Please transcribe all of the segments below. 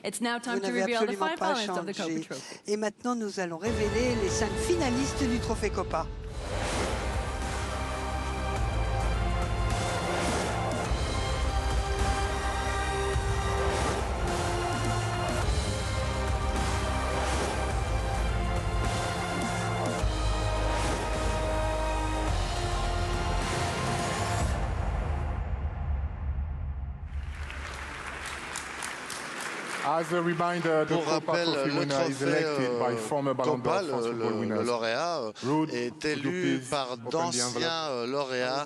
It's now time Vous to n'avez reveal the absolument five pas finalists of the Copa changé. Trophy. Et maintenant, nous allons révéler les 5 finalistes du Trophée Copa. As a reminder, the Pour Copa rappel, Trophy le winner is trophée elected by former Ballon Copa, d'Or France football le winners. lauréat, Ruud, est would you élu please par open the d'anciens envelope? lauréats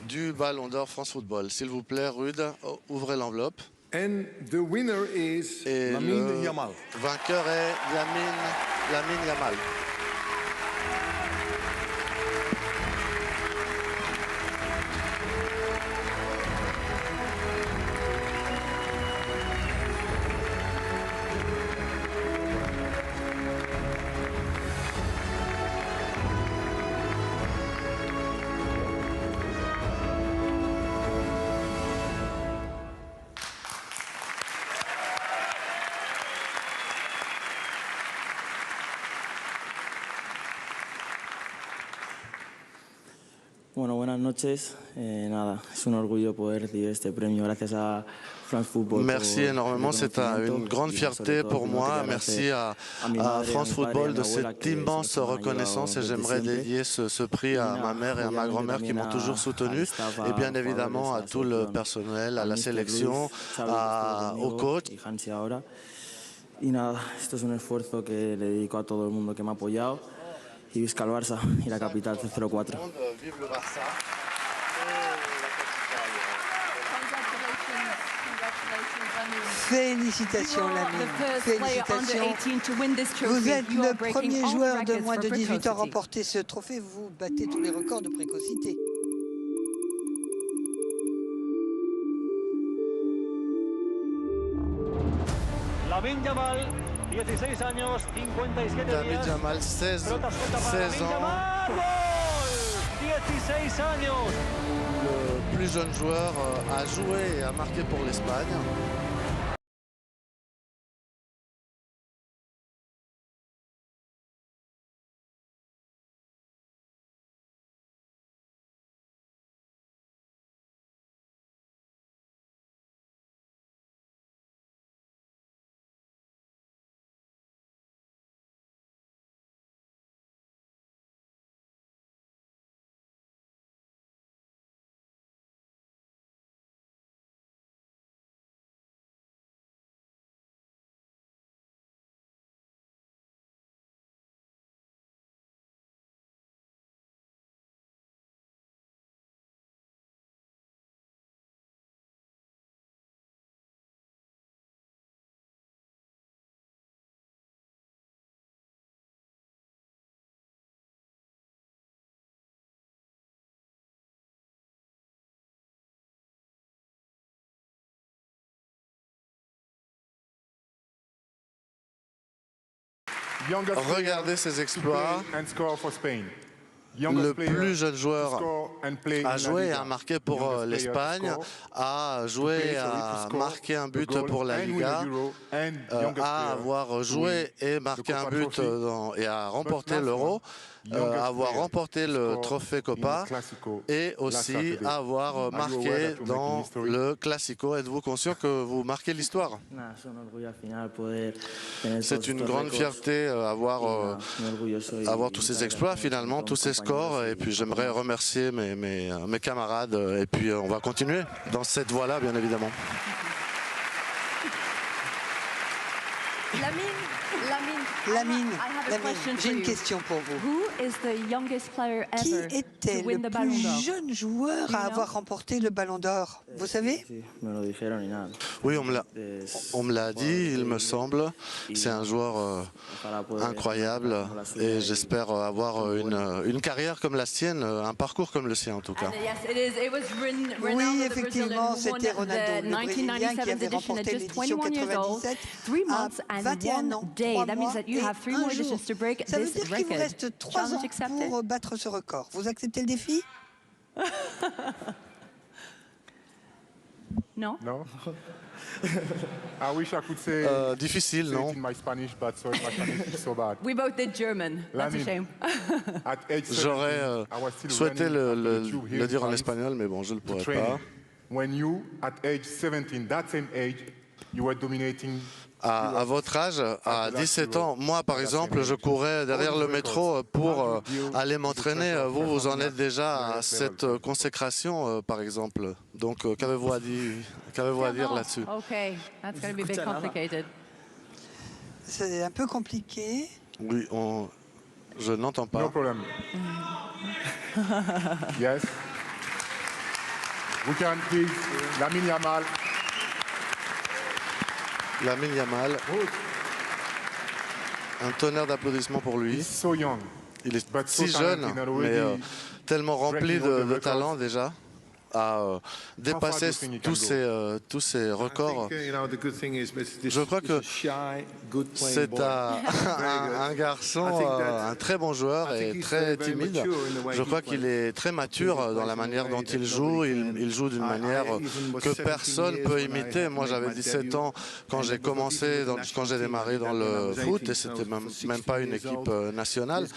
du Ballon d'Or France Football. S'il vous plaît, Ruud, ouvrez l'enveloppe. And the winner is Et Lamine le Yamal. vainqueur est Lamine Yamal. Bueno, buenas noches. Nada, es un orgullo poder recibir este premio gracias a France Football. Merci énormément, c'est une grande fierté pour moi. Merci à France Football de cette immense reconnaissance et j'aimerais dédier ce prix à ma mère et à ma grand-mère qui m'ont toujours soutenu et bien évidemment à tout le personnel, à la sélection, au coach. Y nada, esto es un esfuerzo que le dedico a todo el mundo que me ha apoyado. Y visca el Barça y la capital 04. Vive le Barça. Félicitations, Lamine. Félicitations. Vous êtes le premier joueur de moins de 18 ans à remporter ce trophée. Vous battez tous les records de précocité. Lamine Yamal, 16 años, 57 días. Lamine Yamal, 16 ans. 16 años. Le plus jeune joueur a joué et a marqué pour l'Espagne. Regardez ses exploits. Le plus jeune joueur a joué et a marqué pour l'Espagne, a joué et a marqué un but pour la Liga, à avoir joué et marqué un but et a remporté l'Euro, avoir remporté le trophée Copa et aussi avoir marqué dans le Classico. Êtes-vous conscient que vous marquez l'histoire? C'est une grande fierté avoir tous ces exploits finalement, tous ces scores, et puis j'aimerais remercier mes camarades et puis on va continuer dans cette voie-là bien évidemment. Lamine, j'ai une question pour vous. Qui était le plus jeune joueur à avoir remporté le Ballon d'Or? Vous savez? Oui, on me l'a dit, il me semble. C'est un joueur incroyable et j'espère avoir une carrière comme la sienne, un parcours comme le sien en tout cas. Oui, effectivement, c'était Ronaldo, le Brésilien qui avait remporté l'édition 97 à 21 ans, 3 mois et 1 jour. Ça veut dire qu'il vous reste 3 ans pour battre ce record. Vous acceptez le défi? No? No? I wish I could say difficile, say non? it in my Spanish, but sorry, my Spanish is so bad. We both did German. That's a shame. At age 17, J'aurais I was still souhaité running after the le dire en espagnol, mais bon, je ne le pourrais pas. When you, at age 17, that same age, you were dominating. À votre âge, à 17 ans, moi par exemple, je courais derrière le métro pour aller m'entraîner. Vous, vous en êtes déjà à cette consécration, par exemple. Donc, qu'avez-vous à dire là-dessus? Okay, that's going to be a bit complicated. C'est un peu compliqué. Oui, je n'entends pas. No problem. Yes. We can please Lamine Yamal. Lamine Yamal. Un tonnerre d'applaudissements pour lui. He's so young. Il est si jeune, mais tellement rempli de talent déjà, à dépasser tous ces records. Je crois que c'est un garçon, un très bon joueur et très timide. Je crois qu'il est très mature dans la manière dont il joue. Il joue d'une manière que personne ne peut imiter. Moi, j'avais 17 ans quand j'ai commencé, quand j'ai démarré dans le foot, et c'était même pas une équipe nationale.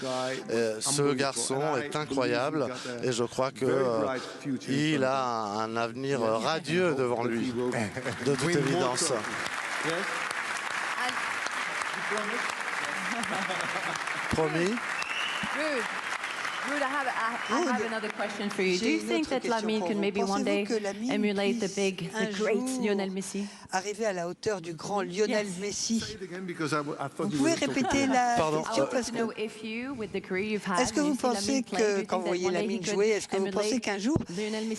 Et ce garçon est incroyable et je crois qu'il a un avenir radieux devant lui, de toute évidence. Promis. Ruud, I have another question for you. Do you think that Lamine can maybe one day emulate the great Lionel Messi? Arriver à la hauteur du grand Lionel Messi. Vous pouvez répéter la question parce que est-ce que vous pensez que quand vous voyez Lamine jouer, est-ce que vous pensez qu'un jour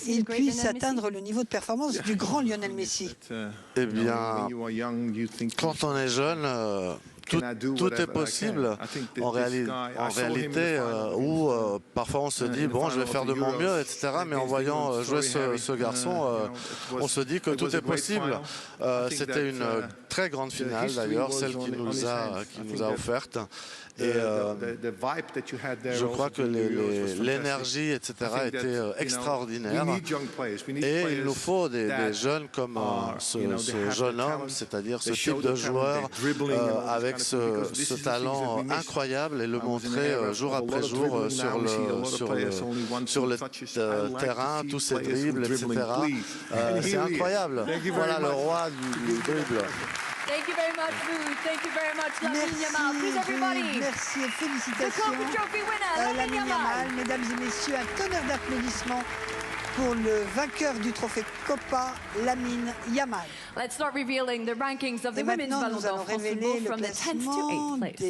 il puisse atteindre le niveau de performance du grand Lionel Messi? Eh bien, quand on est jeune, tout est possible en réalité, où parfois on se dit bon, je vais faire de mon mieux, etc. Mais en voyant jouer ce garçon, on se dit que tout est possible. C'était une très grande finale d'ailleurs, celle qui nous a offerte. Et je crois que l'énergie, etc., était extraordinaire. Et il nous faut des jeunes comme ce jeune homme, c'est-à-dire ce type de joueur avec ce talent incroyable et le montrer jour après jour sur le terrain, tous ces dribbles, etc. C'est incroyable. Voilà le roi du dribble. Thank you very much, Ruud. Thank you very much, Lamine Yamal. Please, everybody. Merci et félicitations. The Copa Trophy winner, Lamine Yamal. Mesdames et messieurs, un tonnerre d'applaudissements pour le vainqueur du trophée Copa, Lamine Yamal. Let's start revealing the rankings of the women's Ballon d'Or from the 10th to 8th place.